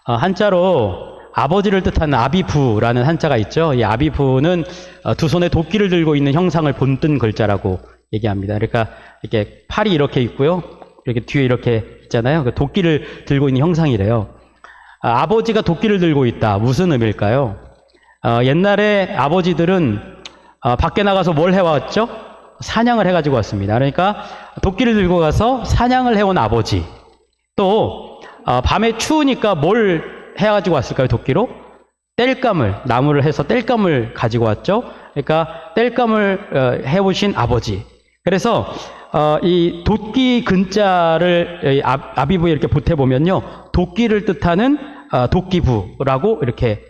한자로 아버지를 뜻하는 아비부라는 한자가 있죠. 이 아비부는 두 손에 도끼를 들고 있는 형상을 본뜬 글자라고 얘기합니다. 그러니까 이렇게 팔이 이렇게 있고요. 이렇게 뒤에 이렇게 있잖아요. 그 도끼를 들고 있는 형상이래요. 아버지가 도끼를 들고 있다. 무슨 의미일까요? 옛날에 아버지들은 밖에 나가서 뭘 해왔죠? 사냥을 해가지고 왔습니다. 그러니까 도끼를 들고 가서 사냥을 해온 아버지. 또 밤에 추우니까 뭘 해가지고 왔을까요? 도끼로? 땔감을, 나무를 해서 땔감을 가지고 왔죠. 그러니까 땔감을 해오신 아버지. 그래서 이 도끼 근자를 아비부에 이렇게 보태보면요, 도끼를 뜻하는 도끼부라고 이렇게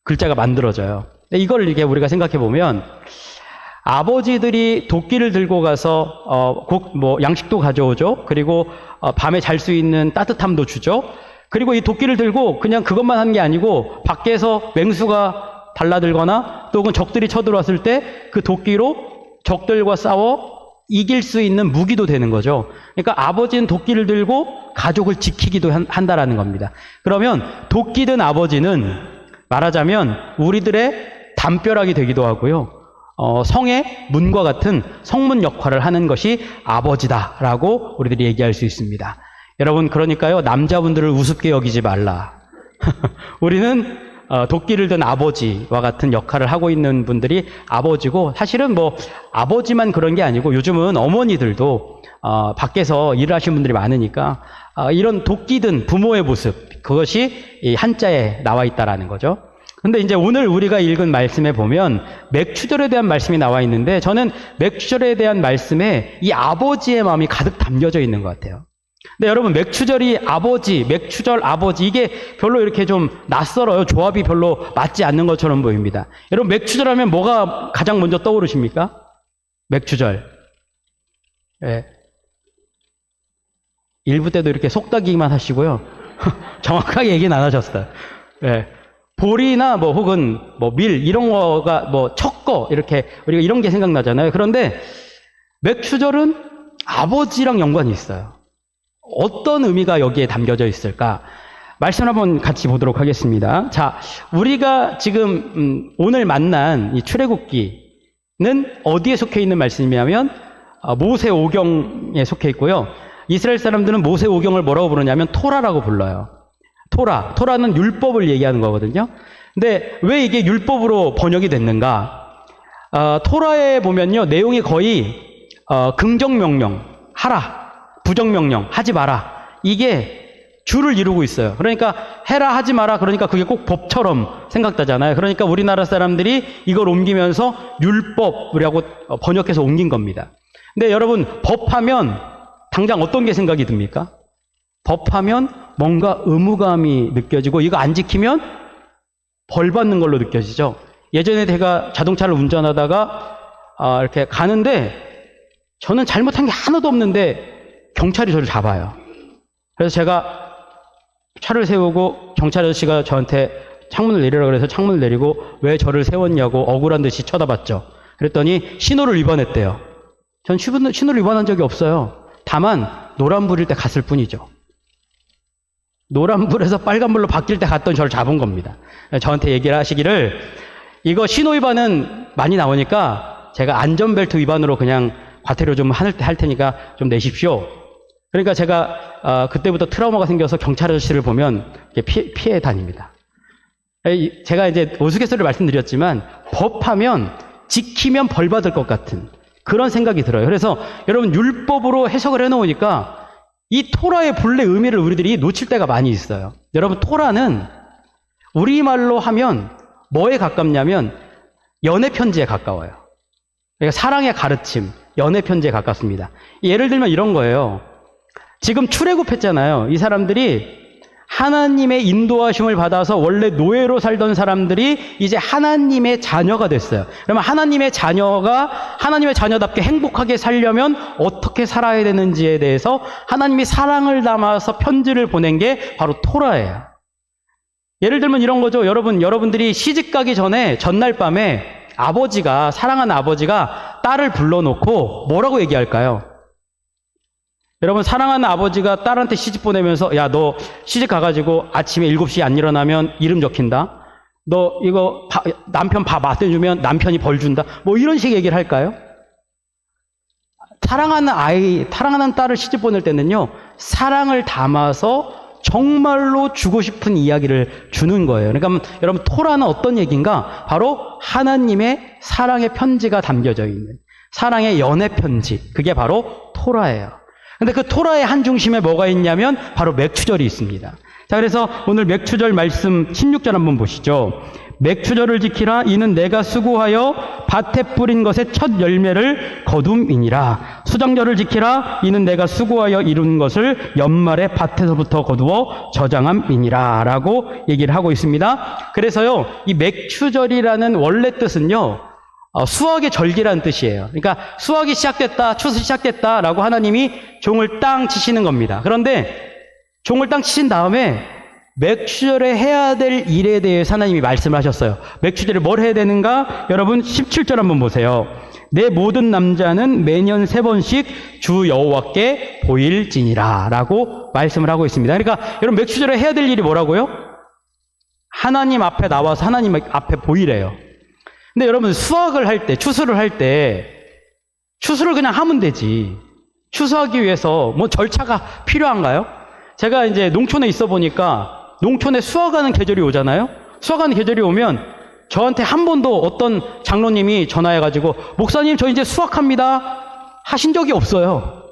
글자가 만들어져요. 이걸 이렇게 우리가 생각해 보면 아버지들이 도끼를 들고 가서 양식도 가져오죠. 그리고 밤에 잘 수 있는 따뜻함도 주죠. 그리고 이 도끼를 들고 그냥 그것만 한 게 아니고 밖에서 맹수가 달라들거나 또 혹은 적들이 쳐들어왔을 때 그 도끼로 적들과 싸워 이길 수 있는 무기도 되는 거죠. 그러니까 아버지는 도끼를 들고 가족을 지키기도 한다라는 겁니다. 그러면 도끼 든 아버지는 말하자면 우리들의 담벼락이 되기도 하고요. 성의 문과 같은 성문 역할을 하는 것이 아버지다라고 우리들이 얘기할 수 있습니다. 여러분, 그러니까요, 남자분들을 우습게 여기지 말라. 우리는 도끼를 든 아버지와 같은 역할을 하고 있는 분들이 아버지고, 사실은 아버지만 그런 게 아니고 요즘은 어머니들도 밖에서 일을 하시는 분들이 많으니까 이런 도끼 든 부모의 모습, 그것이 이 한자에 나와 있다라는 거죠. 근데 이제 오늘 우리가 읽은 말씀에 보면 맥추절에 대한 말씀이 나와 있는데, 저는 맥추절에 대한 말씀에 이 아버지의 마음이 가득 담겨져 있는 것 같아요. 근데 여러분, 맥추절이 아버지, 맥추절 아버지, 이게 별로 이렇게 좀 낯설어요. 조합이 별로 맞지 않는 것처럼 보입니다. 여러분, 맥추절 하면 뭐가 가장 먼저 떠오르십니까? 맥추절. 예. 일부 때도 이렇게 속닥이기만 하시고요. 정확하게 얘기는 안 하셨어요. 예. 보리나 혹은 밀, 이런 거가 척거, 이렇게 우리가 이런 게 생각나잖아요. 그런데 맥추절은 아버지랑 연관이 있어요. 어떤 의미가 여기에 담겨져 있을까? 말씀 한번 같이 보도록 하겠습니다. 자, 우리가 지금 오늘 만난 이 출애굽기는 어디에 속해 있는 말씀이냐면 모세오경에 속해 있고요. 이스라엘 사람들은 모세오경을 뭐라고 부르냐면 토라라고 불러요. 토라는 율법을 얘기하는 거거든요. 근데 왜 이게 율법으로 번역이 됐는가? 토라에 보면요, 내용이 거의 긍정명령, 하라, 부정명령, 하지 마라, 이게 주를 이루고 있어요. 그러니까 해라, 하지 마라, 그러니까 그게 꼭 법처럼 생각되잖아요. 그러니까 우리나라 사람들이 이걸 옮기면서 율법이라고 번역해서 옮긴 겁니다. 근데 여러분, 법하면 당장 어떤 게 생각이 듭니까? 법하면 뭔가 의무감이 느껴지고, 이거 안 지키면 벌 받는 걸로 느껴지죠. 예전에 제가 자동차를 운전하다가 이렇게 가는데 저는 잘못한 게 하나도 없는데 경찰이 저를 잡아요. 그래서 제가 차를 세우고 경찰 아저씨가 저한테 창문을 내리라고 그래서 창문을 내리고 왜 저를 세웠냐고 억울한 듯이 쳐다봤죠. 그랬더니 신호를 위반했대요. 전 신호를 위반한 적이 없어요. 다만 노란불일 때 갔을 뿐이죠. 노란불에서 빨간불로 바뀔 때 갔던 저를 잡은 겁니다. 저한테 얘기를 하시기를, 이거 신호 위반은 많이 나오니까 제가 안전벨트 위반으로 그냥 과태료 좀 할 테니까 좀 내십시오. 그러니까 제가 그때부터 트라우마가 생겨서 경찰 아저씨를 보면 피해 다닙니다. 제가 이제 우스갯소리를 말씀드렸지만 법하면 지키면 벌 받을 것 같은 그런 생각이 들어요. 그래서 여러분, 율법으로 해석을 해놓으니까 이 토라의 본래 의미를 우리들이 놓칠 때가 많이 있어요. 여러분, 토라는 우리말로 하면 뭐에 가깝냐면 연애 편지에 가까워요. 그러니까 사랑의 가르침, 연애 편지에 가깝습니다. 예를 들면 이런 거예요. 지금 출애굽했잖아요. 이 사람들이 하나님의 인도하심을 받아서 원래 노예로 살던 사람들이 이제 하나님의 자녀가 됐어요. 그러면 하나님의 자녀가 하나님의 자녀답게 행복하게 살려면 어떻게 살아야 되는지에 대해서 하나님이 사랑을 담아서 편지를 보낸 게 바로 토라예요. 예를 들면 이런 거죠. 여러분들이 시집 가기 전에 전날 밤에 사랑하는 아버지가 딸을 불러놓고 뭐라고 얘기할까요? 여러분, 사랑하는 아버지가 딸한테 시집 보내면서, 야, 너 시집 가가지고 아침에 7시에 안 일어나면 이름 적힌다. 너 이거 남편 밥 맡아주면 남편이 벌 준다. 뭐 이런 식 얘기를 할까요? 사랑하는 딸을 시집 보낼 때는요, 사랑을 담아서 정말로 주고 싶은 이야기를 주는 거예요. 그러니까 여러분, 토라는 어떤 얘기인가? 바로 하나님의 사랑의 편지가 담겨져 있는, 사랑의 연애 편지. 그게 바로 토라예요. 근데 그 토라의 한 중심에 뭐가 있냐면 바로 맥추절이 있습니다. 자, 그래서 오늘 맥추절 말씀 16절 한번 보시죠. 맥추절을 지키라. 이는 내가 수고하여 밭에 뿌린 것의 첫 열매를 거둠이니라. 수장절을 지키라. 이는 내가 수고하여 이룬 것을 연말에 밭에서부터 거두어 저장함이니라. 라고 얘기를 하고 있습니다. 그래서요, 이 맥추절이라는 원래 뜻은요, 수확의 절기라는 뜻이에요. 그러니까 수확이 시작됐다, 추수 시작됐다 라고 하나님이 종을 땅 치시는 겁니다. 그런데 종을 땅 치신 다음에 맥추절에 해야 될 일에 대해서 하나님이 말씀을 하셨어요. 맥추절에 뭘 해야 되는가? 여러분 17절 한번 보세요. 내 모든 남자는 매년 3번씩 주 여호와께 보일지니라 라고 말씀을 하고 있습니다. 그러니까 여러분, 맥추절에 해야 될 일이 뭐라고요? 하나님 앞에 나와서 하나님 앞에 보이래요. 근데 여러분, 수확을 할 때, 추수를 할 때 추수를 그냥 하면 되지. 추수하기 위해서 뭐 절차가 필요한가요? 제가 이제 농촌에 있어 보니까 농촌에 수확하는 계절이 오잖아요. 수확하는 계절이 오면 저한테 한 번도 어떤 장로님이 전화해가지고 목사님, 저 이제 수확합니다 하신 적이 없어요.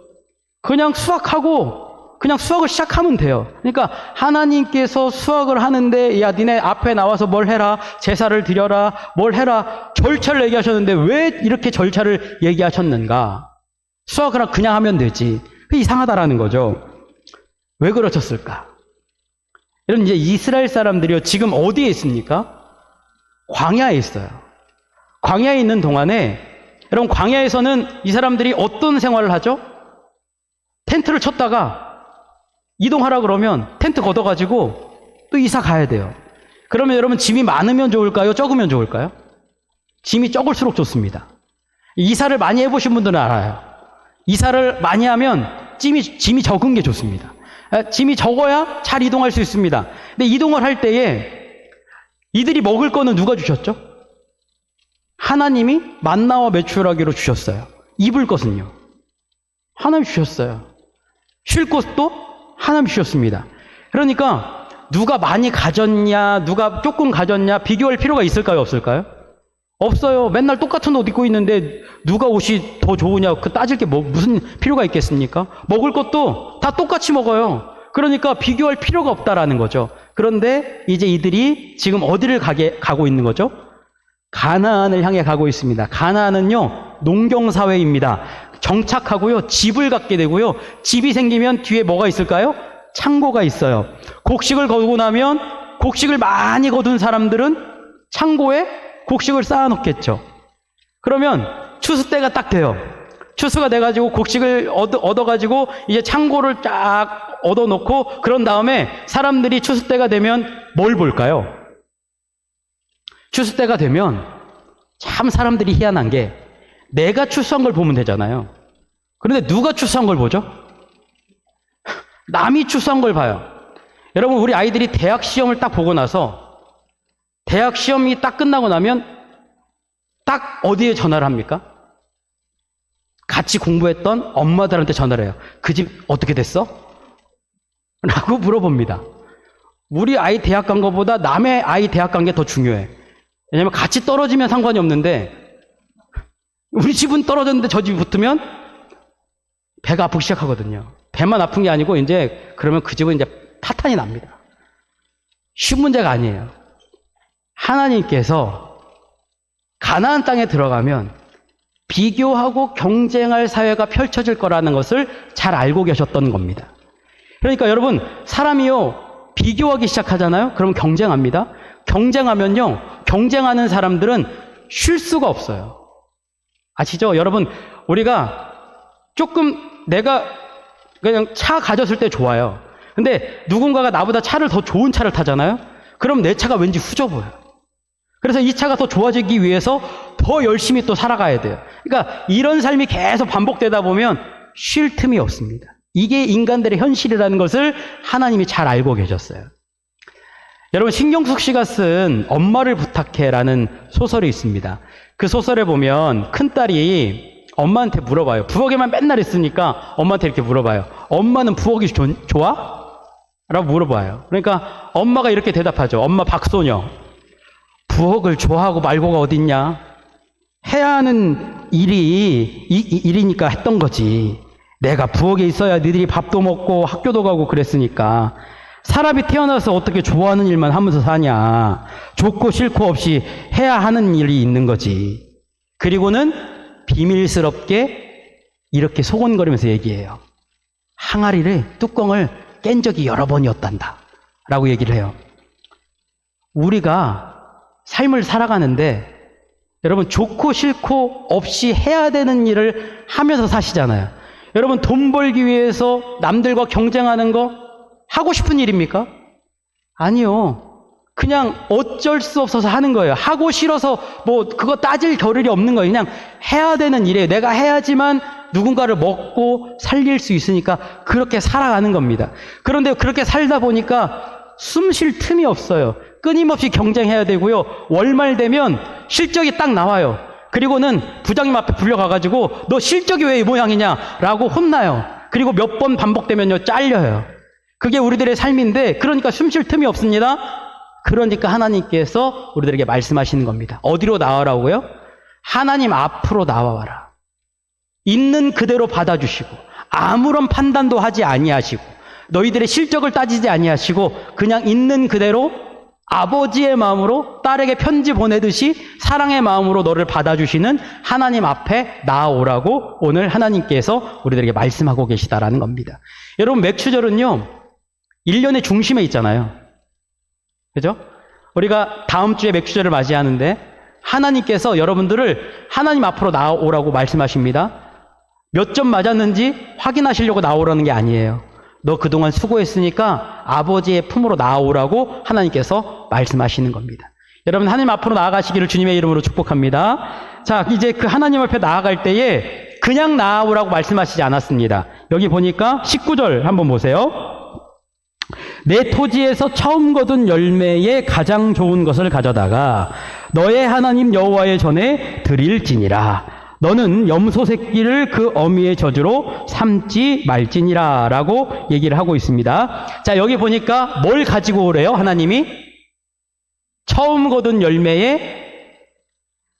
그냥 수확하고 그냥 수확을 시작하면 돼요. 그러니까 하나님께서 수확을 하는데, 야, 니네 앞에 나와서 뭘 해라, 제사를 드려라, 뭘 해라, 절차를 얘기하셨는데 왜 이렇게 절차를 얘기하셨는가? 수확을 그냥 하면 되지. 그게 이상하다라는 거죠. 왜 그러셨을까? 여러분, 이제 이스라엘 사람들이요, 지금 어디에 있습니까? 광야에 있어요. 광야에 있는 동안에, 여러분, 광야에서는 이 사람들이 어떤 생활을 하죠? 텐트를 쳤다가 이동하라 그러면 텐트 걷어가지고 또 이사 가야 돼요. 그러면 여러분, 짐이 많으면 좋을까요? 적으면 좋을까요? 짐이 적을수록 좋습니다. 이사를 많이 해보신 분들은 알아요. 이사를 많이 하면 짐이 적은 게 좋습니다. 짐이 적어야 잘 이동할 수 있습니다. 근데 이동을 할 때에 이들이 먹을 거는 누가 주셨죠? 하나님이 만나와 메추라기로 주셨어요. 입을 것은요, 하나님이 주셨어요. 쉴 곳도 하나님이 주셨습니다. 그러니까 누가 많이 가졌냐, 누가 조금 가졌냐 비교할 필요가 있을까요, 없을까요? 없어요. 맨날 똑같은 옷 입고 있는데 누가 옷이 더 좋으냐 그 따질 게 무슨 필요가 있겠습니까? 먹을 것도 다 똑같이 먹어요. 그러니까 비교할 필요가 없다라는 거죠. 그런데 이제 이들이 지금 어디를 가고 있는 거죠? 가나안을 향해 가고 있습니다. 가나안은요, 농경사회입니다. 정착하고요, 집을 갖게 되고요, 집이 생기면 뒤에 뭐가 있을까요? 창고가 있어요. 곡식을 거두고 나면 곡식을 많이 거둔 사람들은 창고에 곡식을 쌓아놓겠죠. 그러면 추수 때가 딱 돼요. 추수가 돼가지고 곡식을 얻어가지고 이제 창고를 쫙 얻어놓고, 그런 다음에 사람들이 추수 때가 되면 뭘 볼까요? 추수 때가 되면 참 사람들이 희한한 게, 내가 추수한 걸 보면 되잖아요. 그런데 누가 추수한 걸 보죠? 남이 추수한 걸 봐요. 여러분, 우리 아이들이 대학 시험을 딱 보고 나서, 대학 시험이 딱 끝나고 나면 딱 어디에 전화를 합니까? 같이 공부했던 엄마들한테 전화를 해요. 그 집 어떻게 됐어? 라고 물어봅니다. 우리 아이 대학 간 것보다 남의 아이 대학 간 게 더 중요해. 왜냐면 같이 떨어지면 상관이 없는데, 우리 집은 떨어졌는데 저 집이 붙으면 배가 아프기 시작하거든요. 배만 아픈 게 아니고 이제 그러면 그 집은 이제 파탄이 납니다. 쉬운 문제가 아니에요. 하나님께서 가나안 땅에 들어가면 비교하고 경쟁할 사회가 펼쳐질 거라는 것을 잘 알고 계셨던 겁니다. 그러니까 여러분, 사람이요, 비교하기 시작하잖아요. 그럼 경쟁합니다. 경쟁하면요, 경쟁하는 사람들은 쉴 수가 없어요. 아시죠? 여러분, 우리가 조금 내가 그냥 차 가졌을 때 좋아요. 근데 누군가가 나보다 차를 더 좋은 차를 타잖아요? 그럼 내 차가 왠지 후져 보여요. 그래서 이 차가 더 좋아지기 위해서 더 열심히 또 살아가야 돼요. 그러니까 이런 삶이 계속 반복되다 보면 쉴 틈이 없습니다. 이게 인간들의 현실이라는 것을 하나님이 잘 알고 계셨어요. 여러분, 신경숙 씨가 쓴 엄마를 부탁해라는 소설이 있습니다. 그 소설에 보면 큰딸이 엄마한테 물어봐요. 부엌에만 맨날 있으니까 엄마한테 이렇게 물어봐요. 엄마는 부엌이 좋아? 라고 물어봐요. 그러니까 엄마가 이렇게 대답하죠. 엄마 박소녀, 부엌을 좋아하고 말고가 어딨냐? 해야 하는 일이니까 했던 거지. 내가 부엌에 있어야 너희들이 밥도 먹고 학교도 가고 그랬으니까. 사람이 태어나서 어떻게 좋아하는 일만 하면서 사냐. 좋고 싫고 없이 해야 하는 일이 있는 거지. 그리고는 비밀스럽게 이렇게 소곤거리면서 얘기해요. 항아리를, 뚜껑을 깬 적이 여러 번이었단다 라고 얘기를 해요. 우리가 삶을 살아가는데 여러분, 좋고 싫고 없이 해야 되는 일을 하면서 사시잖아요. 여러분, 돈 벌기 위해서 남들과 경쟁하는 거 하고 싶은 일입니까? 아니요. 그냥 어쩔 수 없어서 하는 거예요. 하고 싫어서 뭐 그거 따질 겨를이 없는 거예요. 그냥 해야 되는 일이에요. 내가 해야지만 누군가를 먹고 살릴 수 있으니까 그렇게 살아가는 겁니다. 그런데 그렇게 살다 보니까 숨 쉴 틈이 없어요. 끊임없이 경쟁해야 되고요. 월말 되면 실적이 딱 나와요. 그리고는 부장님 앞에 불려가가지고 너 실적이 왜 이 모양이냐 라고 혼나요. 그리고 몇 번 반복되면요, 잘려요. 그게 우리들의 삶인데, 그러니까 숨 쉴 틈이 없습니다. 그러니까 하나님께서 우리들에게 말씀하시는 겁니다. 어디로 나와라고요? 하나님 앞으로 나와와라. 있는 그대로 받아주시고 아무런 판단도 하지 아니하시고 너희들의 실적을 따지지 아니하시고 그냥 있는 그대로 아버지의 마음으로 딸에게 편지 보내듯이 사랑의 마음으로 너를 받아주시는 하나님 앞에 나아오라고 오늘 하나님께서 우리들에게 말씀하고 계시다라는 겁니다. 여러분, 맥추절은요 1년의 중심에 있잖아요. 그죠? 우리가 다음 주에 맥추절을 맞이하는데 하나님께서 여러분들을 하나님 앞으로 나아오라고 말씀하십니다. 몇 점 맞았는지 확인하시려고 나오라는 게 아니에요. 너 그동안 수고했으니까 아버지의 품으로 나아오라고 하나님께서 말씀하시는 겁니다. 여러분, 하나님 앞으로 나아가시기를 주님의 이름으로 축복합니다. 자, 이제 그 하나님 앞에 나아갈 때에 그냥 나아오라고 말씀하시지 않았습니다. 여기 보니까 19절 한번 보세요. 내 토지에서 처음 거둔 열매에 가장 좋은 것을 가져다가 너의 하나님 여호와의 전에 드릴지니라. 너는 염소 새끼를 그 어미의 저주로 삼지 말지니라 라고 얘기를 하고 있습니다. 자, 여기 보니까 뭘 가지고 오래요? 하나님이 처음 거둔 열매에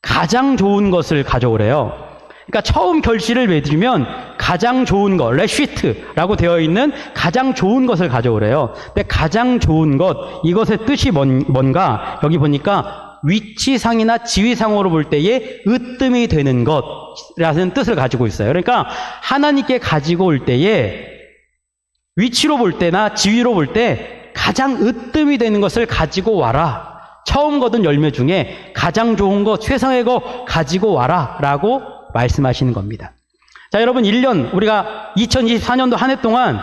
가장 좋은 것을 가져오래요. 그러니까 처음 결실을 맺으면 가장 좋은 것, 레쉬트라고 되어 있는 가장 좋은 것을 가져오래요. 근데 가장 좋은 것, 이것의 뜻이 뭔가 여기 보니까 위치상이나 지위상으로 볼 때에 으뜸이 되는 것이라는 뜻을 가지고 있어요. 그러니까 하나님께 가지고 올 때에 위치로 볼 때나 지위로 볼 때 가장 으뜸이 되는 것을 가지고 와라. 처음 거둔 열매 중에 가장 좋은 것, 최상의 것 가지고 와라 라고 말씀하시는 겁니다. 자, 여러분, 1년 우리가 2024년도 한 해 동안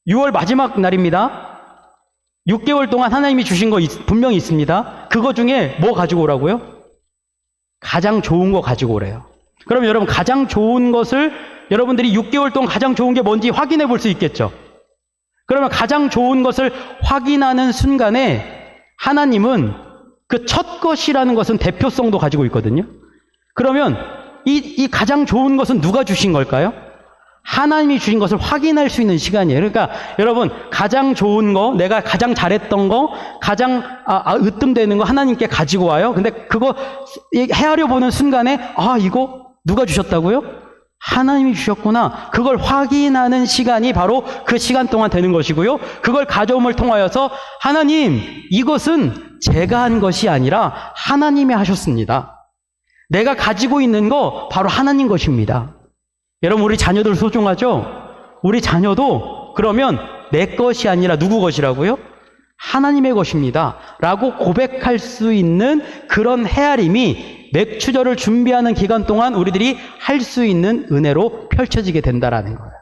6월 마지막 날입니다. 6개월 동안 하나님이 주신 거 분명히 있습니다. 그거 중에 뭐 가지고 오라고요? 가장 좋은 거 가지고 오래요. 그럼 여러분, 가장 좋은 것을 여러분들이 6개월 동안 가장 좋은 게 뭔지 확인해 볼 수 있겠죠. 그러면 가장 좋은 것을 확인하는 순간에 하나님은 그 첫 것이라는 것은 대표성도 가지고 있거든요. 그러면 이 가장 좋은 것은 누가 주신 걸까요? 하나님이 주신 것을 확인할 수 있는 시간이에요. 그러니까 여러분, 가장 좋은 거, 내가 가장 잘했던 거, 가장 으뜸되는 거 하나님께 가지고 와요. 근데 그거 헤아려 보는 순간에 이거 누가 주셨다고요? 하나님이 주셨구나. 그걸 확인하는 시간이 바로 그 시간 동안 되는 것이고요. 그걸 가져옴을 통하여서 하나님, 이것은 제가 한 것이 아니라 하나님이 하셨습니다. 내가 가지고 있는 거 바로 하나님 것입니다. 여러분, 우리 자녀들 소중하죠? 우리 자녀도 그러면 내 것이 아니라 누구 것이라고요? 하나님의 것입니다 라고 고백할 수 있는 그런 헤아림이 맥추절을 준비하는 기간 동안 우리들이 할 수 있는 은혜로 펼쳐지게 된다라는 거예요.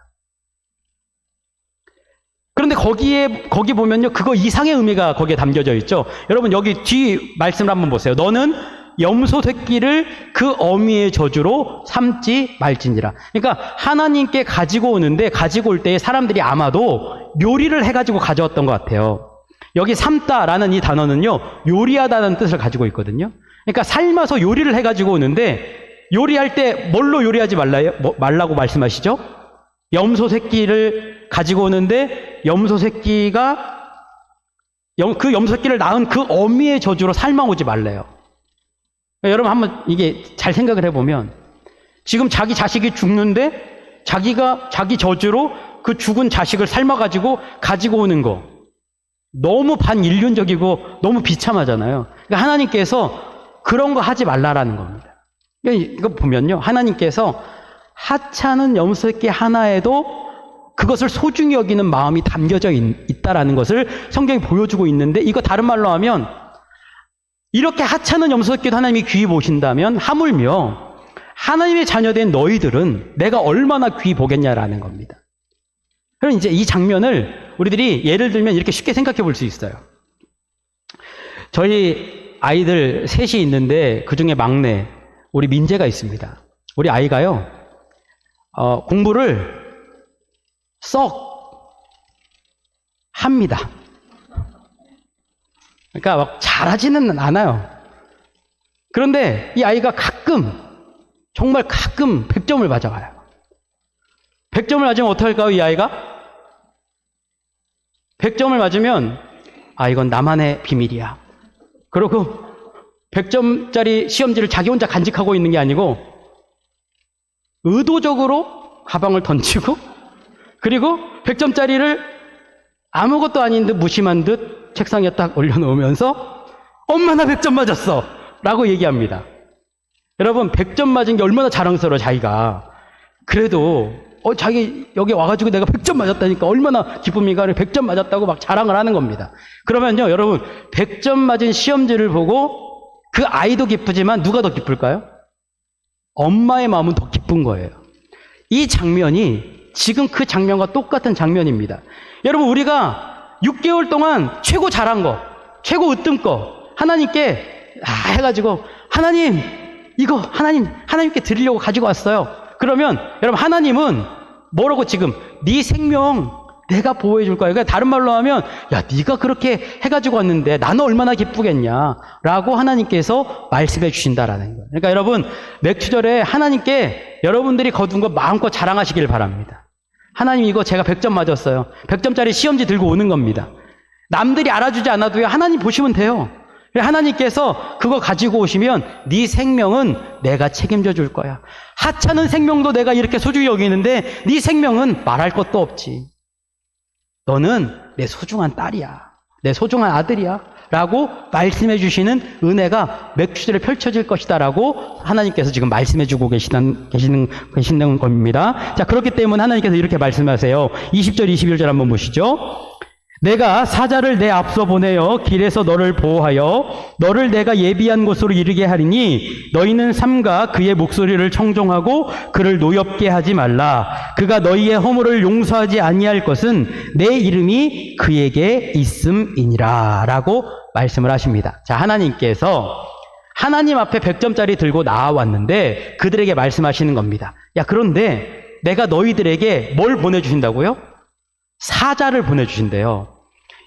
그런데 거기 보면요, 그거 이상의 의미가 거기에 담겨져 있죠. 여러분, 여기 뒤 말씀을 한번 보세요. 너는 염소 새끼를 그 어미의 저주로 삼지 말지니라. 그러니까 하나님께 가지고 오는데 가지고 올 때 사람들이 아마도 요리를 해가지고 가져왔던 것 같아요. 여기 삶다라는 이 단어는요, 요리하다는 뜻을 가지고 있거든요. 그러니까 삶아서 요리를 해가지고 오는데 요리할 때 뭘로 요리하지 말라고 말씀하시죠? 염소 새끼를 가지고 오는데 염소 새끼가 그 염소 새끼를 낳은 그 어미의 저주로 삶아오지 말래요. 여러분 한번 이게 잘 생각을 해보면 지금 자기 자식이 죽는데 자기 저주로 그 죽은 자식을 삶아가지고 가지고 오는 거 너무 반인륜적이고 너무 비참하잖아요. 그러니까 하나님께서 그런 거 하지 말라라는 겁니다. 이거 보면요, 하나님께서 하찮은 염소 새끼 하나에도 그것을 소중히 여기는 마음이 담겨져 있다라는 것을 성경이 보여주고 있는데, 이거 다른 말로 하면 이렇게 하찮은 염소 새끼도 하나님이 귀히 보신다면 하물며 하나님의 자녀된 너희들은 내가 얼마나 귀히 보겠냐라는 겁니다. 그럼 이제 이 장면을 우리들이 예를 들면 이렇게 쉽게 생각해 볼 수 있어요. 저희 아이들 셋이 있는데 그 중에 막내 우리 민재가 있습니다. 우리 아이가요, 공부를 썩 합니다. 그러니까 막 잘하지는 않아요. 그런데 이 아이가 정말 가끔 100점을 맞아가요. 100점을 맞으면 어떡할까요, 이 아이가? 100점을 맞으면, 이건 나만의 비밀이야. 그리고 100점짜리 시험지를 자기 혼자 간직하고 있는 게 아니고, 의도적으로 가방을 던지고, 그리고 100점짜리를 아무것도 아닌 듯 무심한 듯 책상에 딱 올려놓으면서 엄마 나 100점 맞았어 라고 얘기합니다. 여러분 100점 맞은 게 얼마나 자랑스러워 자기가. 그래도 자기 여기 와가지고 내가 100점 맞았다니까 얼마나 기쁨이가. 100점 맞았다고 막 자랑을 하는 겁니다. 그러면요 여러분 100점 맞은 시험지를 보고 그 아이도 기쁘지만 누가 더 기쁠까요? 엄마의 마음은 더 기쁜 거예요. 이 장면이 지금 그 장면과 똑같은 장면입니다. 여러분 우리가 6개월 동안 최고 잘한 거, 최고 으뜸 거 하나님께 해가지고 하나님 이거 하나님께 드리려고 가지고 왔어요. 그러면 여러분 하나님은 뭐라고 지금 네 생명 내가 보호해 줄 거야. 그러니까 다른 말로 하면 야 네가 그렇게 해가지고 왔는데 나는 얼마나 기쁘겠냐라고 하나님께서 말씀해 주신다라는 거예요. 그러니까 여러분 맥주절에 하나님께 여러분들이 거둔 거 마음껏 자랑하시길 바랍니다. 하나님 이거 제가 100점 맞았어요. 100점짜리 시험지 들고 오는 겁니다. 남들이 알아주지 않아도요 하나님 보시면 돼요. 하나님께서 그거 가지고 오시면 네 생명은 내가 책임져 줄 거야. 하찮은 생명도 내가 이렇게 소중히 여기는데 네 생명은 말할 것도 없지. 너는 내 소중한 딸이야. 내 소중한 아들이야. 라고 말씀해 주시는 은혜가 맥주절에 펼쳐질 것이다 라고 하나님께서 지금 말씀해 주고 계시는 겁니다. 자, 그렇기 때문에 하나님께서 이렇게 말씀하세요. 20절 21절 한번 보시죠. 내가 사자를 내 앞서 보내어 길에서 너를 보호하여 너를 내가 예비한 곳으로 이르게 하리니 너희는 삼가 그의 목소리를 청종하고 그를 노엽게 하지 말라. 그가 너희의 허물을 용서하지 아니할 것은 내 이름이 그에게 있음이니라 라고 말씀을 하십니다. 자, 하나님께서 하나님 앞에 100점짜리 들고 나와왔는데 그들에게 말씀하시는 겁니다. 야, 그런데 내가 너희들에게 뭘 보내주신다고요? 사자를 보내주신대요.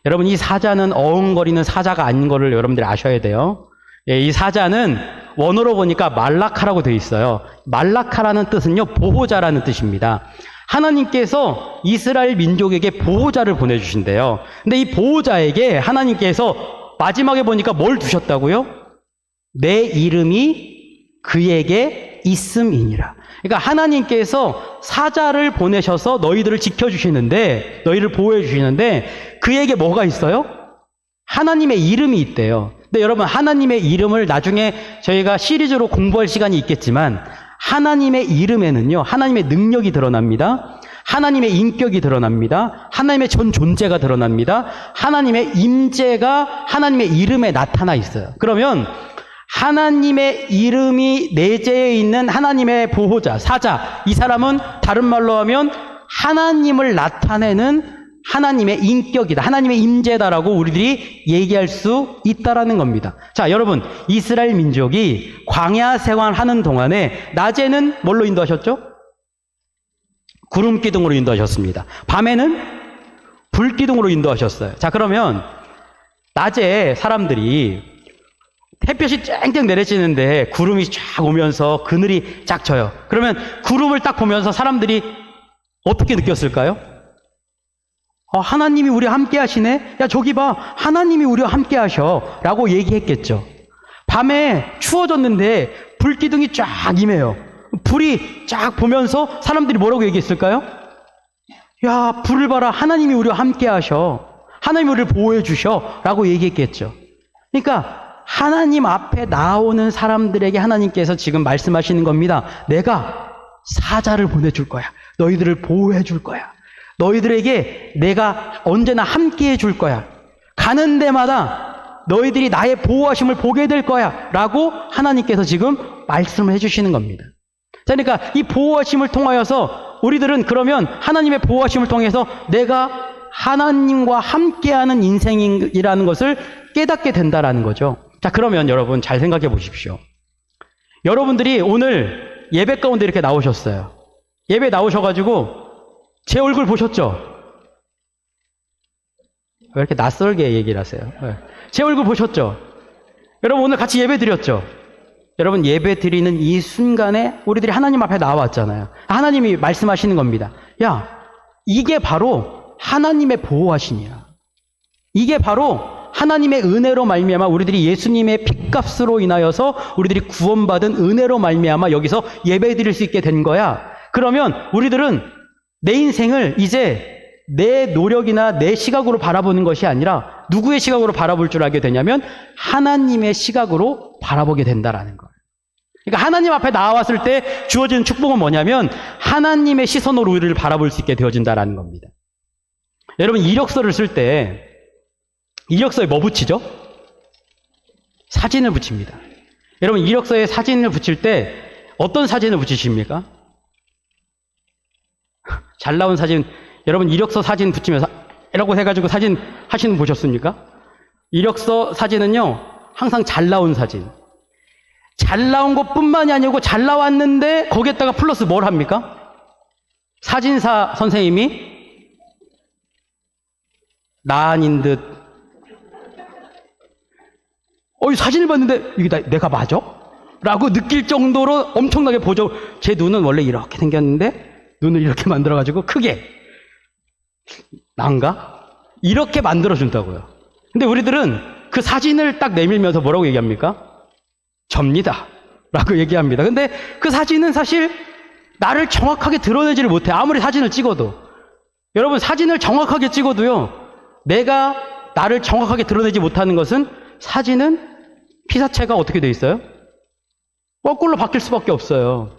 여러분 이 사자는 어흥거리는 사자가 아닌 거를 여러분들이 아셔야 돼요. 이 사자는 원어로 보니까 말라카라고 되어 있어요. 말라카라는 뜻은요 보호자라는 뜻입니다. 하나님께서 이스라엘 민족에게 보호자를 보내주신대요. 근데 이 보호자에게 하나님께서 마지막에 보니까 뭘 두셨다고요? 내 이름이 그에게 있음이니라. 그러니까 하나님께서 사자를 보내셔서 너희들을 지켜주시는데, 너희를 보호해 주시는데 그에게 뭐가 있어요? 하나님의 이름이 있대요. 근데 여러분 하나님의 이름을 나중에 저희가 시리즈로 공부할 시간이 있겠지만 하나님의 이름에는요 하나님의 능력이 드러납니다. 하나님의 인격이 드러납니다. 하나님의 전 존재가 드러납니다. 하나님의 임재가 하나님의 이름에 나타나 있어요. 그러면 하나님의 이름이 내재해 있는 하나님의 보호자, 사자, 이 사람은 다른 말로 하면 하나님을 나타내는 하나님의 인격이다, 하나님의 임재다라고 우리들이 얘기할 수 있다라는 겁니다. 자, 여러분, 이스라엘 민족이 광야 생활하는 동안에 낮에는 뭘로 인도하셨죠? 구름 기둥으로 인도하셨습니다. 밤에는 불 기둥으로 인도하셨어요. 자, 그러면 낮에 사람들이 햇볕이 쨍쨍 내려지는데 구름이 쫙 오면서 그늘이 쫙 져요. 그러면 구름을 딱 보면서 사람들이 어떻게 느꼈을까요? 하나님이 우리와 함께 하시네? 야, 저기 봐. 하나님이 우리와 함께 하셔. 라고 얘기했겠죠. 밤에 추워졌는데 불기둥이 쫙 임해요. 불이 쫙 보면서 사람들이 뭐라고 얘기했을까요? 야, 불을 봐라. 하나님이 우리와 함께 하셔. 하나님이 우리를 보호해 주셔. 라고 얘기했겠죠. 그러니까 하나님 앞에 나오는 사람들에게 하나님께서 지금 말씀하시는 겁니다. 내가 사자를 보내줄 거야. 너희들을 보호해 줄 거야. 너희들에게 내가 언제나 함께 해줄 거야. 가는 데마다 너희들이 나의 보호하심을 보게 될 거야. 라고 하나님께서 지금 말씀을 해주시는 겁니다. 자, 그러니까 이 보호하심을 통하여서 우리들은 그러면 하나님의 보호하심을 통해서 내가 하나님과 함께하는 인생이라는 것을 깨닫게 된다라는 거죠. 자, 그러면 여러분 잘 생각해 보십시오. 여러분들이 오늘 예배 가운데 이렇게 나오셨어요. 예배 나오셔가지고 제 얼굴 보셨죠? 왜 이렇게 낯설게 얘기를 하세요? 제 얼굴 보셨죠? 여러분 오늘 같이 예배 드렸죠? 여러분 예배 드리는 이 순간에 우리들이 하나님 앞에 나왔잖아요. 하나님이 말씀하시는 겁니다. 야, 이게 바로 하나님의 보호하심이야. 이게 바로 하나님의 은혜로 말미암아 우리들이 예수님의 핏값으로 인하여서 우리들이 구원받은 은혜로 말미암아 여기서 예배 드릴 수 있게 된 거야. 그러면 우리들은 내 인생을 이제 내 노력이나 내 시각으로 바라보는 것이 아니라 누구의 시각으로 바라볼 줄 알게 되냐면 하나님의 시각으로 바라보게 된다라는 거예요. 그러니까 하나님 앞에 나왔을 때 주어지는 축복은 뭐냐면 하나님의 시선으로 우리를 바라볼 수 있게 되어진다라는 겁니다. 여러분 이력서를 쓸 때 이력서에 뭐 붙이죠? 사진을 붙입니다. 여러분 이력서에 사진을 붙일 때 어떤 사진을 붙이십니까? 잘 나온 사진, 여러분 이력서 사진 붙이면서 이라고 해가지고 사진 하시는 분 보셨습니까? 이력서 사진은요 항상 잘 나온 사진, 잘 나온 것뿐만이 아니고 잘 나왔는데 거기에다가 플러스 뭘 합니까? 사진사 선생님이 나 아닌 듯 이 사진을 봤는데 이게 내가 맞아? 라고 느낄 정도로 엄청나게 보죠. 제 눈은 원래 이렇게 생겼는데 눈을 이렇게 만들어가지고 크게 난가? 이렇게 만들어준다고요. 근데 우리들은 그 사진을 딱 내밀면서 뭐라고 얘기합니까? 접니다 라고 얘기합니다. 근데 그 사진은 사실 나를 정확하게 드러내지를 못해. 아무리 사진을 찍어도. 여러분 사진을 정확하게 찍어도요 내가 나를 정확하게 드러내지 못하는 것은 사진은 피사체가 어떻게 돼 있어요? 거꾸로 바뀔 수밖에 없어요.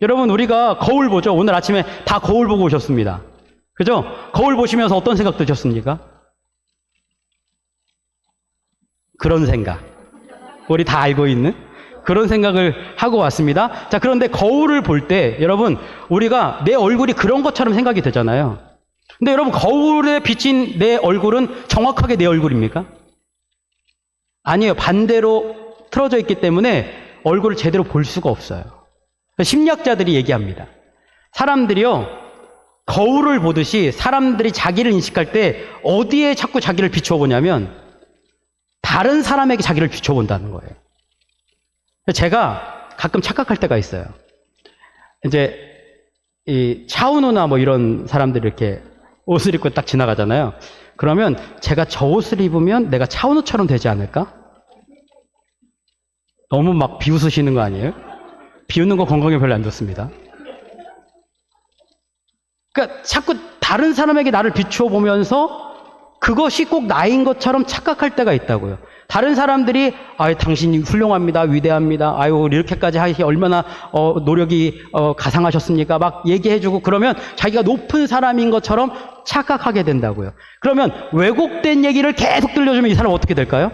여러분 우리가 거울 보죠. 오늘 아침에 다 거울 보고 오셨습니다. 그죠? 거울 보시면서 어떤 생각 드셨습니까? 그런 생각. 우리 다 알고 있는 그런 생각을 하고 왔습니다. 자, 그런데 거울을 볼 때 여러분 우리가 내 얼굴이 그런 것처럼 생각이 되잖아요. 근데 여러분 거울에 비친 내 얼굴은 정확하게 내 얼굴입니까? 아니에요. 반대로 틀어져 있기 때문에 얼굴을 제대로 볼 수가 없어요. 심리학자들이 얘기합니다. 사람들이요 거울을 보듯이 사람들이 자기를 인식할 때 어디에 자꾸 자기를 비춰보냐면 다른 사람에게 자기를 비춰본다는 거예요. 제가 가끔 착각할 때가 있어요. 이제 이 차은우나 뭐 이런 사람들이 이렇게 옷을 입고 딱 지나가잖아요. 그러면 제가 저 옷을 입으면 내가 차은우처럼 되지 않을까? 너무 막 비웃으시는 거 아니에요? 비웃는 거 건강에 별로 안 좋습니다. 그러니까 자꾸 다른 사람에게 나를 비추어 보면서 그것이 꼭 나인 것처럼 착각할 때가 있다고요. 다른 사람들이 당신이 훌륭합니다, 위대합니다, 이렇게까지 하시 얼마나 노력이 가상하셨습니까? 막 얘기해주고 그러면 자기가 높은 사람인 것처럼 착각하게 된다고요. 그러면 왜곡된 얘기를 계속 들려주면 이 사람 어떻게 될까요?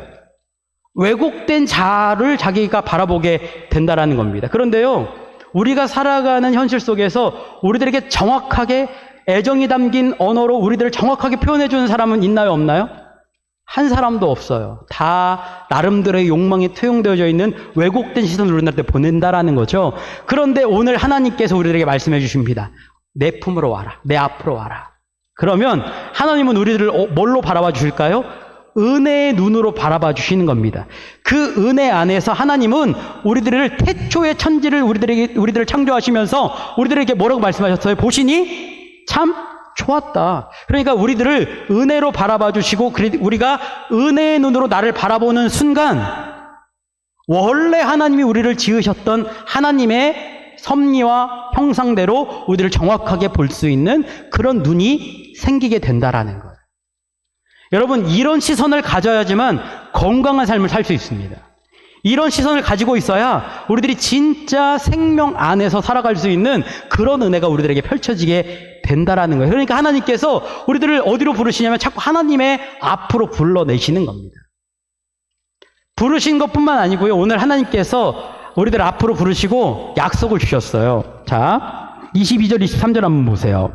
왜곡된 자를 자기가 바라보게 된다라는 겁니다. 그런데요, 우리가 살아가는 현실 속에서 우리들에게 정확하게 애정이 담긴 언어로 우리들을 정확하게 표현해 주는 사람은 있나요, 없나요? 한 사람도 없어요. 다 나름대로의 욕망이 투영되어져 있는 왜곡된 시선을 우리한테 보낸다라는 거죠. 그런데 오늘 하나님께서 우리들에게 말씀해 주십니다. 내 품으로 와라. 내 앞으로 와라. 그러면 하나님은 우리들을 뭘로 바라봐 주실까요? 은혜의 눈으로 바라봐 주시는 겁니다. 그 은혜 안에서 하나님은 우리들을 태초의 천지를 우리들을 창조하시면서 우리들에게 뭐라고 말씀하셨어요? 보시니 참 좋았다. 그러니까 우리들을 은혜로 바라봐 주시고 우리가 은혜의 눈으로 나를 바라보는 순간 원래 하나님이 우리를 지으셨던 하나님의 섭리와 형상대로 우리를 정확하게 볼 수 있는 그런 눈이 생기게 된다라는 거예요. 여러분, 이런 시선을 가져야지만 건강한 삶을 살 수 있습니다. 이런 시선을 가지고 있어야 우리들이 진짜 생명 안에서 살아갈 수 있는 그런 은혜가 우리들에게 펼쳐지게 된다라는 거예요. 그러니까 하나님께서 우리들을 어디로 부르시냐면 자꾸 하나님의 앞으로 불러내시는 겁니다. 부르신 것뿐만 아니고요. 오늘 하나님께서 우리들 앞으로 부르시고 약속을 주셨어요. 자, 22절, 23절 한번 보세요.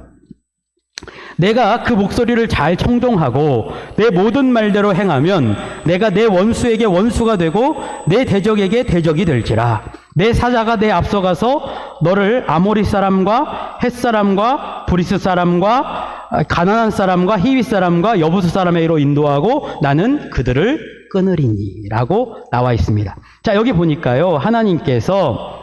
내가 그 목소리를 잘 청종하고 내 모든 말대로 행하면 내가 내 원수에게 원수가 되고 내 대적에게 대적이 될지라. 내 사자가 내 앞서가서 너를 아모리 사람과 헷 사람과 브리스 사람과 가나안 사람과 히위 사람과 여부스 사람에게로 인도하고 나는 그들을 끊으리니 라고 나와 있습니다. 자, 여기 보니까요, 하나님께서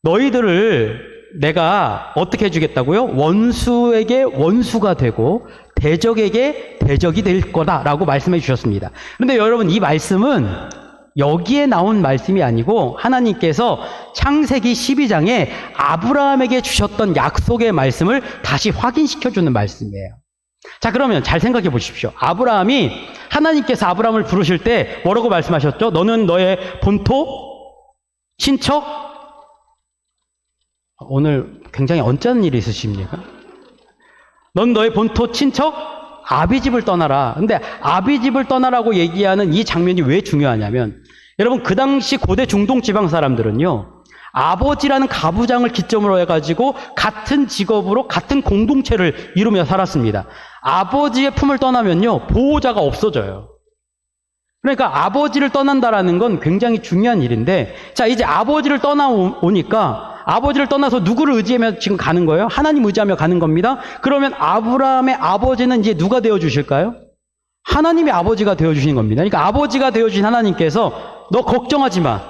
너희들을 내가 어떻게 해주겠다고요? 원수에게 원수가 되고 대적에게 대적이 될 거다라고 말씀해 주셨습니다. 그런데 여러분, 이 말씀은 여기에 나온 말씀이 아니고 하나님께서 창세기 12장에 아브라함에게 주셨던 약속의 말씀을 다시 확인시켜주는 말씀이에요. 자, 그러면 잘 생각해 보십시오. 아브라함이 하나님께서 아브라함을 부르실 때 뭐라고 말씀하셨죠? 너는 너의 본토, 친척, 오늘 굉장히 언짢은 일이 있으십니까? 넌 너의 본토, 친척, 아비집을 떠나라. 근데 아비집을 떠나라고 얘기하는 이 장면이 왜 중요하냐면, 여러분, 그 당시 고대 중동 지방 사람들은요, 아버지라는 가부장을 기점으로 해가지고 같은 직업으로 같은 공동체를 이루며 살았습니다. 아버지의 품을 떠나면요, 보호자가 없어져요. 그러니까 아버지를 떠난다라는 건 굉장히 중요한 일인데, 자, 이제 아버지를 떠나오니까 아버지를 떠나서 누구를 의지하며 지금 가는 거예요? 하나님 의지하며 가는 겁니다. 그러면 아브라함의 아버지는 이제 누가 되어주실까요? 하나님의 아버지가 되어주시는 겁니다. 그러니까 아버지가 되어주신 하나님께서 너 걱정하지 마.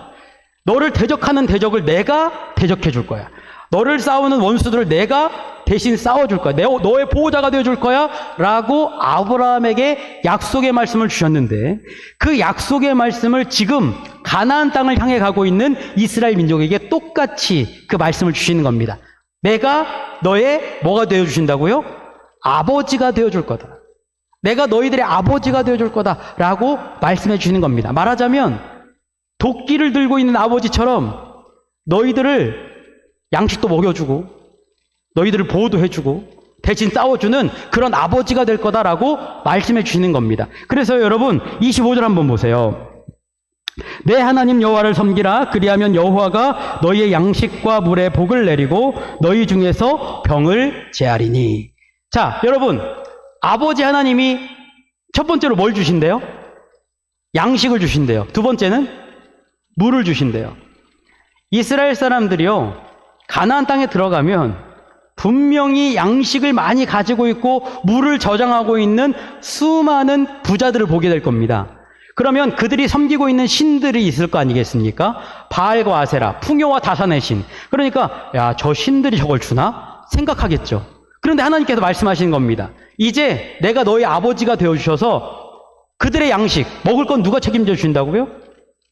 너를 대적하는 대적을 내가 대적해 줄 거야. 너를 싸우는 원수들을 내가 대신 싸워줄 거야. 너의 보호자가 되어줄 거야. 라고 아브라함에게 약속의 말씀을 주셨는데, 그 약속의 말씀을 지금 가나안 땅을 향해 가고 있는 이스라엘 민족에게 똑같이 그 말씀을 주시는 겁니다. 내가 너의 뭐가 되어주신다고요? 아버지가 되어줄 거다. 내가 너희들의 아버지가 되어줄 거다. 라고 말씀해 주시는 겁니다. 말하자면 도끼를 들고 있는 아버지처럼 너희들을 양식도 먹여주고 너희들을 보호도 해주고 대신 싸워주는 그런 아버지가 될 거다라고 말씀해 주시는 겁니다. 그래서 여러분, 25절 한번 보세요. 내 하나님 여호와를 섬기라. 그리하면 여호와가 너희의 양식과 물에 복을 내리고 너희 중에서 병을 제하리니. 자, 여러분, 아버지 하나님이 첫 번째로 뭘 주신대요? 양식을 주신대요. 두 번째는 물을 주신대요. 이스라엘 사람들이요, 가나안 땅에 들어가면 분명히 양식을 많이 가지고 있고 물을 저장하고 있는 수많은 부자들을 보게 될 겁니다. 그러면 그들이 섬기고 있는 신들이 있을 거 아니겠습니까? 바알과 아세라, 풍요와 다산의 신. 그러니까 야, 저 신들이 저걸 주나? 생각하겠죠. 그런데 하나님께서 말씀하시는 겁니다. 이제 내가 너희 아버지가 되어주셔서 그들의 양식, 먹을 건 누가 책임져 주신다고요?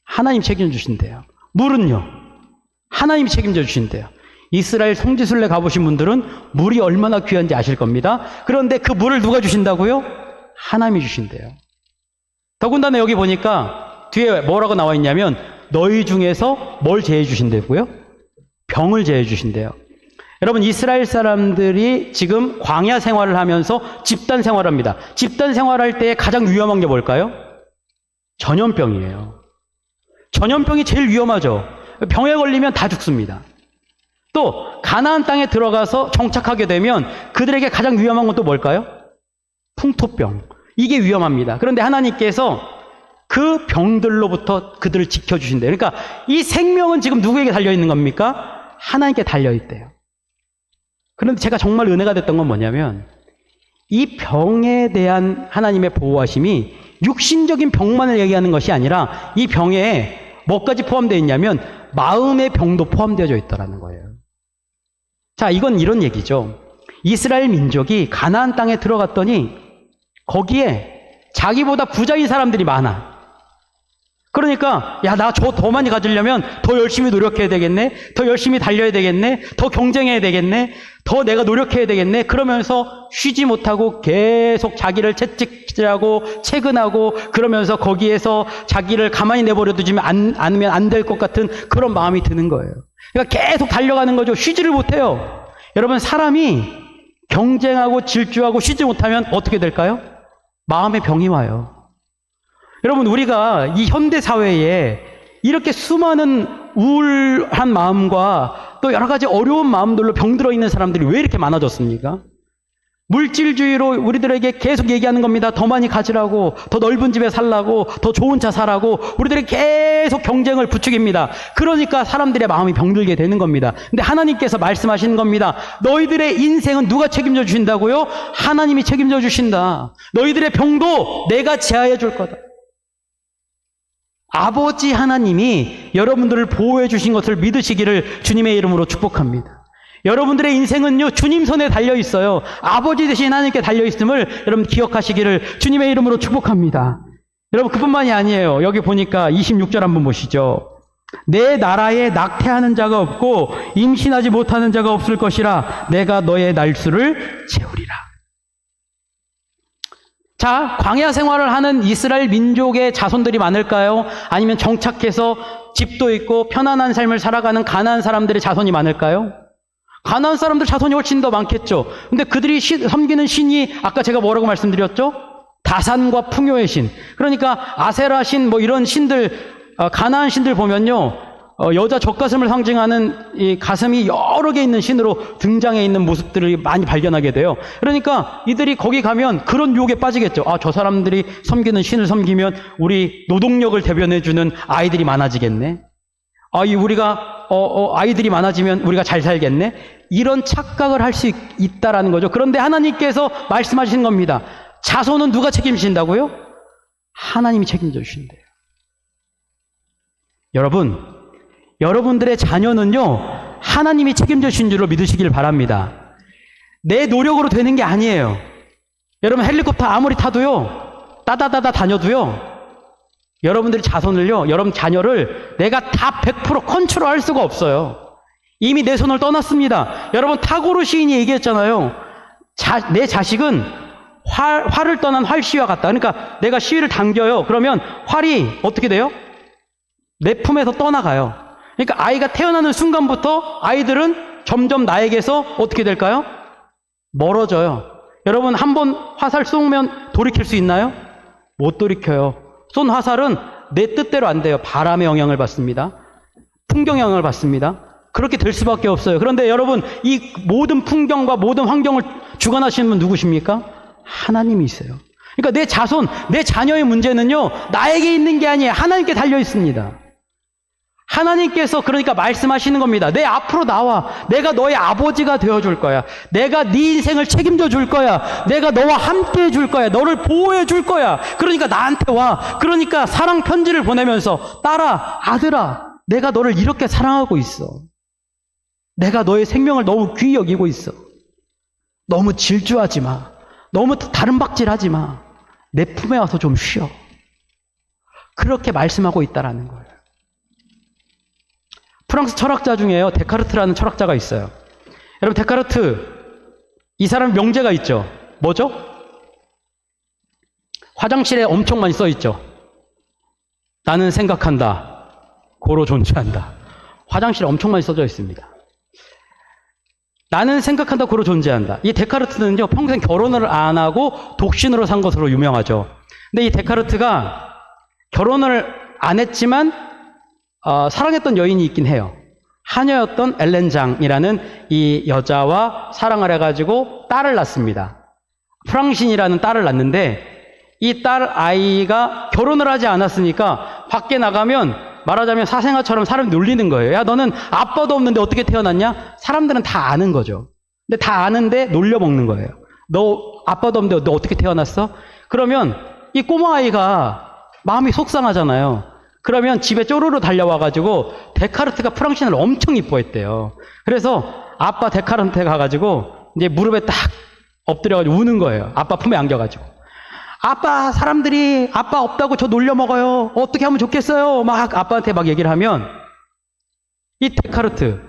하나님 책임져 주신대요. 물은요, 하나님이 책임져 주신대요. 이스라엘 성지순례 가보신 분들은 물이 얼마나 귀한지 아실 겁니다. 그런데 그 물을 누가 주신다고요? 하나님이 주신대요. 더군다나 여기 보니까 뒤에 뭐라고 나와 있냐면 너희 중에서 뭘 제해 주신다고요? 병을 제해 주신대요. 여러분, 이스라엘 사람들이 지금 광야 생활을 하면서 집단 생활합니다. 집단 생활할 때 가장 위험한 게 뭘까요? 전염병이에요. 전염병이 제일 위험하죠. 병에 걸리면 다 죽습니다. 또 가나안 땅에 들어가서 정착하게 되면 그들에게 가장 위험한 건 또 뭘까요? 풍토병. 이게 위험합니다. 그런데 하나님께서 그 병들로부터 그들을 지켜주신대요. 그러니까 이 생명은 지금 누구에게 달려있는 겁니까? 하나님께 달려있대요. 그런데 제가 정말 은혜가 됐던 건 뭐냐면 이 병에 대한 하나님의 보호하심이 육신적인 병만을 얘기하는 것이 아니라 이 병에 뭐까지 포함되어 있냐면 마음의 병도 포함되어져 있다는 거예요. 자, 이건 이런 얘기죠. 이스라엘 민족이 가나안 땅에 들어갔더니 거기에 자기보다 부자인 사람들이 많아. 그러니까 야, 나 저 더 많이 가지려면 더 열심히 노력해야 되겠네. 더 열심히 달려야 되겠네. 더 경쟁해야 되겠네. 더 내가 노력해야 되겠네. 그러면서 쉬지 못하고 계속 자기를 채찍질하고 채근하고 그러면서 거기에서 자기를 가만히 내버려 두지 않으면 안 될 것 같은 그런 마음이 드는 거예요. 그러니까 계속 달려가는 거죠. 쉬지를 못해요. 여러분, 사람이 경쟁하고 질주하고 쉬지 못하면 어떻게 될까요? 마음의 병이 와요. 여러분, 우리가 이 현대 사회에 이렇게 수많은 우울한 마음과 또 여러 가지 어려운 마음들로 병들어 있는 사람들이 왜 이렇게 많아졌습니까? 물질주의로 우리들에게 계속 얘기하는 겁니다. 더 많이 가지라고, 더 넓은 집에 살라고, 더 좋은 차 사라고 우리들에게 계속 경쟁을 부추깁니다. 그러니까 사람들의 마음이 병들게 되는 겁니다. 근데 하나님께서 말씀하시는 겁니다. 너희들의 인생은 누가 책임져 주신다고요? 하나님이 책임져 주신다. 너희들의 병도 내가 제하여 줄 거다. 아버지 하나님이 여러분들을 보호해 주신 것을 믿으시기를 주님의 이름으로 축복합니다. 여러분들의 인생은요, 주님 손에 달려 있어요. 아버지 되신 하나님께 달려 있음을 여러분 기억하시기를 주님의 이름으로 축복합니다. 여러분, 그뿐만이 아니에요. 여기 보니까 26절 한번 보시죠. 내 나라에 낙태하는 자가 없고 임신하지 못하는 자가 없을 것이라 내가 너의 날수를 채우리라. 자, 광야 생활을 하는 이스라엘 민족의 자손들이 많을까요? 아니면 정착해서 집도 있고 편안한 삶을 살아가는 가나안 사람들의 자손이 많을까요? 가나안 사람들 자손이 훨씬 더 많겠죠. 근데 그들이 섬기는 신이 아까 제가 뭐라고 말씀드렸죠? 다산과 풍요의 신. 그러니까 아세라 신, 뭐 이런 신들, 가나안 신들 보면요, 여자 젖가슴을 상징하는 이 가슴이 여러 개 있는 신으로 등장해 있는 모습들을 많이 발견하게 돼요. 그러니까 이들이 거기 가면 그런 유혹에 빠지겠죠. 아, 저 사람들이 섬기는 신을 섬기면 우리 노동력을 대변해주는 아이들이 많아지겠네. 아, 우리가 아이들이 많아지면 우리가 잘 살겠네. 이런 착각을 할 수 있다라는 거죠. 그런데 하나님께서 말씀하시는 겁니다. 자손은 누가 책임진다고요? 하나님이 책임져 주신대요. 여러분, 여러분들의 자녀는요, 하나님이 책임져 주신 줄로 믿으시길 바랍니다. 내 노력으로 되는 게 아니에요. 여러분, 헬리콥터 아무리 타도요, 따다다다 다녀도요, 여러분들의 자손을요, 여러분 자녀를 내가 다 100% 컨트롤할 수가 없어요. 이미 내 손을 떠났습니다. 여러분, 타고르 시인이 얘기했잖아요. 내 자식은 활을 떠난 활시와 같다. 그러니까 내가 시위를 당겨요. 그러면 활이 어떻게 돼요? 내 품에서 떠나가요. 그러니까 아이가 태어나는 순간부터 아이들은 점점 나에게서 어떻게 될까요? 멀어져요. 여러분, 한번 화살 쏘면 돌이킬 수 있나요? 못 돌이켜요. 쏜 화살은 내 뜻대로 안 돼요. 바람의 영향을 받습니다. 풍경 영향을 받습니다. 그렇게 될 수밖에 없어요. 그런데 여러분, 이 모든 풍경과 모든 환경을 주관하시는 분 누구십니까? 하나님이세요. 그러니까 내 자손, 내 자녀의 문제는요, 나에게 있는 게 아니에요. 하나님께 달려 있습니다. 하나님께서 그러니까 말씀하시는 겁니다. 내 앞으로 나와. 내가 너의 아버지가 되어줄 거야. 내가 네 인생을 책임져 줄 거야. 내가 너와 함께 해줄 거야. 너를 보호해 줄 거야. 그러니까 나한테 와. 그러니까 사랑 편지를 보내면서 딸아, 아들아, 내가 너를 이렇게 사랑하고 있어. 내가 너의 생명을 너무 귀히 여기고 있어. 너무 질주하지 마. 너무 다른 박질하지 마. 내 품에 와서 좀 쉬어. 그렇게 말씀하고 있다라는 거예요. 프랑스 철학자 중에요, 데카르트라는 철학자가 있어요. 여러분, 데카르트, 이 사람 명제가 있죠. 뭐죠? 화장실에 엄청 많이 써 있죠. 나는 생각한다. 고로 존재한다. 화장실에 엄청 많이 써져 있습니다. 나는 생각한다, 고로 존재한다. 이 데카르트는요, 평생 결혼을 안 하고 독신으로 산 것으로 유명하죠. 근데 이 데카르트가 결혼을 안 했지만 사랑했던 여인이 있긴 해요. 하녀였던 엘렌장이라는 이 여자와 사랑을 해가지고 딸을 낳습니다. 프랑신이라는 딸을 낳는데 이 딸 아이가 결혼을 하지 않았으니까 밖에 나가면 말하자면 사생아처럼 사람이 놀리는 거예요. 야, 너는 아빠도 없는데 어떻게 태어났냐? 사람들은 다 아는 거죠. 근데 다 아는데 놀려먹는 거예요. 너 아빠도 없는데 너 어떻게 태어났어? 그러면 이 꼬마아이가 마음이 속상하잖아요. 그러면 집에 쪼르르 달려와가지고 데카르트가 프랑신을 엄청 이뻐했대요. 그래서 아빠 데카르트한테 가가지고 이제 무릎에 딱 엎드려가지고 우는 거예요. 아빠 품에 안겨가지고. 아빠, 사람들이 아빠 없다고 저 놀려먹어요. 어떻게 하면 좋겠어요? 막 아빠한테 막 얘기를 하면 이 데카르트,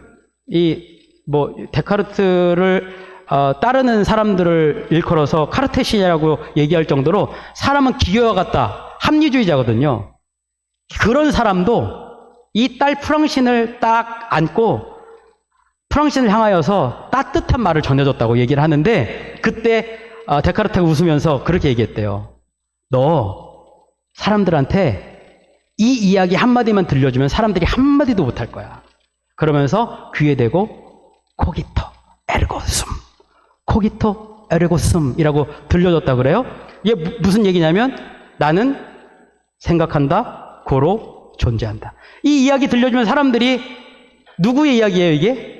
데카르트를 따르는 사람들을 일컬어서 카르테시아라고 얘기할 정도로 사람은 기계와 같다. 합리주의자거든요. 그런 사람도 이 딸 프랑신을 딱 안고 프랑신을 향하여서 따뜻한 말을 전해줬다고 얘기를 하는데 그때 데카르트가 웃으면서 그렇게 얘기했대요. 너 사람들한테 이 이야기 한마디만 들려주면 사람들이 한마디도 못할 거야. 그러면서 귀에 대고 코기토 에르고숨, 코기토 에르고숨이라고 들려줬다 그래요. 이게 무슨 얘기냐면 나는 생각한다, 고로 존재한다. 이 이야기 들려주면 사람들이 누구의 이야기예요 이게?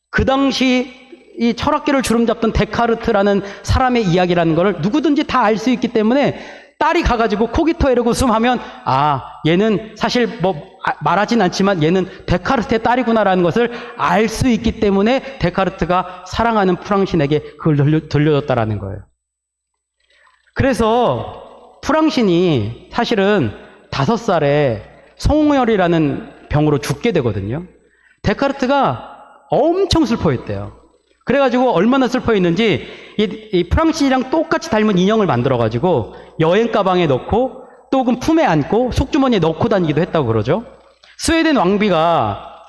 그 당시 이 철학계를 주름잡던 데카르트라는 사람의 이야기라는 걸 누구든지 다 알 수 있기 때문에 딸이 가가지고 코기토 에르고숨 하면 얘는 사실 말하진 않지만 얘는 데카르트의 딸이구나라는 것을 알 수 있기 때문에 데카르트가 사랑하는 프랑신에게 그걸 들려줬다라는 거예요. 그래서 프랑신이 사실은 5살에 성혈이라는 병으로 죽게 되거든요. 데카르트가 엄청 슬퍼했대요. 그래가지고 얼마나 슬퍼했는지 이 프랑신이랑 똑같이 닮은 인형을 만들어가지고 여행 가방에 넣고 또 그 품에 안고 속주머니에 넣고 다니기도 했다고 그러죠. 스웨덴 왕비가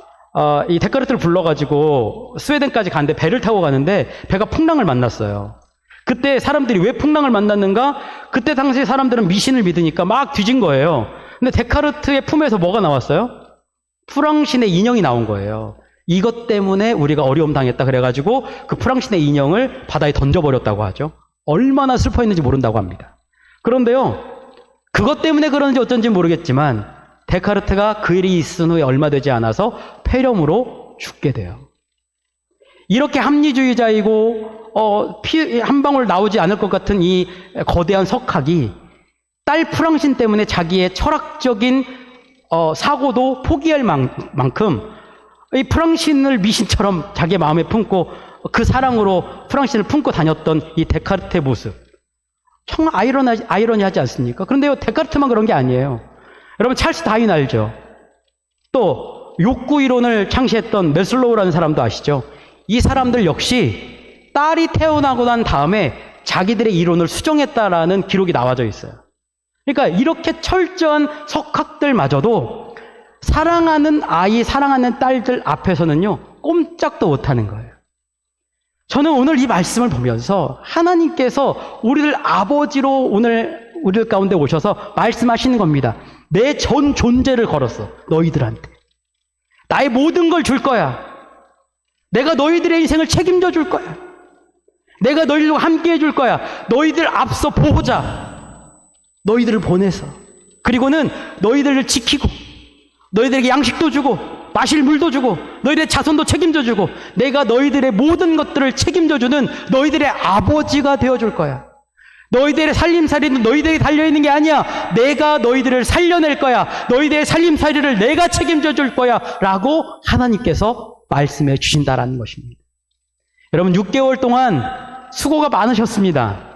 이 데카르트를 불러가지고 스웨덴까지 가는데 배를 타고 가는데 배가 풍랑을 만났어요. 그때 사람들이 왜 풍랑을 만났는가? 그때 당시 사람들은 미신을 믿으니까 막 뒤진 거예요. 근데 데카르트의 품에서 뭐가 나왔어요? 프랑신의 인형이 나온 거예요. 이것 때문에 우리가 어려움 당했다 그래가지고 그 프랑신의 인형을 바다에 던져버렸다고 하죠. 얼마나 슬퍼했는지 모른다고 합니다. 그런데요, 그것 때문에 그런지 어쩐지 모르겠지만 데카르트가 그 일이 있은 후에 얼마 되지 않아서 폐렴으로 죽게 돼요. 이렇게 합리주의자이고 피 한 방울 나오지 않을 것 같은 이 거대한 석학이 딸 프랑신 때문에 자기의 철학적인 사고도 포기할 만큼 이 프랑신을 미신처럼 자기의 마음에 품고 그 사랑으로 프랑신을 품고 다녔던 이 데카르트의 모습. 정말 아이러니하지 않습니까? 그런데요, 데카르트만 그런 게 아니에요. 여러분, 찰스 다윈 알죠? 또 욕구 이론을 창시했던 메슬로우라는 사람도 아시죠? 이 사람들 역시 딸이 태어나고 난 다음에 자기들의 이론을 수정했다라는 기록이 나와져 있어요. 그러니까 이렇게 철저한 석학들마저도 사랑하는 아이, 사랑하는 딸들 앞에서는요, 꼼짝도 못하는 거예요. 저는 오늘 이 말씀을 보면서 하나님께서 우리를 아버지로 오늘 우리들 가운데 오셔서 말씀하시는 겁니다. 내 전 존재를 걸었어, 너희들한테. 나의 모든 걸 줄 거야. 내가 너희들의 인생을 책임져 줄 거야. 내가 너희들과 함께 해줄 거야. 너희들 앞서 보호자. 너희들을 보내서. 그리고는 너희들을 지키고 너희들에게 양식도 주고 마실 물도 주고 너희들의 자손도 책임져 주고 내가 너희들의 모든 것들을 책임져 주는 너희들의 아버지가 되어줄 거야. 너희들의 살림살이는 너희들이 달려있는 게 아니야. 내가 너희들을 살려낼 거야. 너희들의 살림살이를 내가 책임져 줄 거야 라고 하나님께서 말씀해 주신다라는 것입니다. 여러분, 6개월 동안 수고가 많으셨습니다.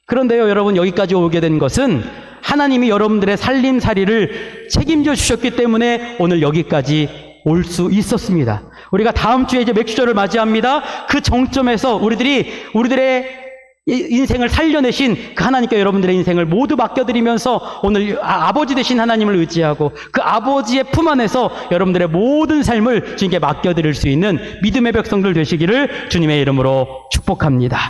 그런데요, 여러분, 여기까지 오게 된 것은 하나님이 여러분들의 살림살이를 책임져 주셨기 때문에 오늘 여기까지 올 수 있었습니다. 우리가 다음 주에 이제 맥주절을 맞이합니다. 그 정점에서 우리들의 인생을 살려내신 그 하나님께 여러분들의 인생을 모두 맡겨드리면서 오늘 아버지 되신 하나님을 의지하고 그 아버지의 품 안에서 여러분들의 모든 삶을 주님께 맡겨드릴 수 있는 믿음의 백성들 되시기를 주님의 이름으로 축복합니다.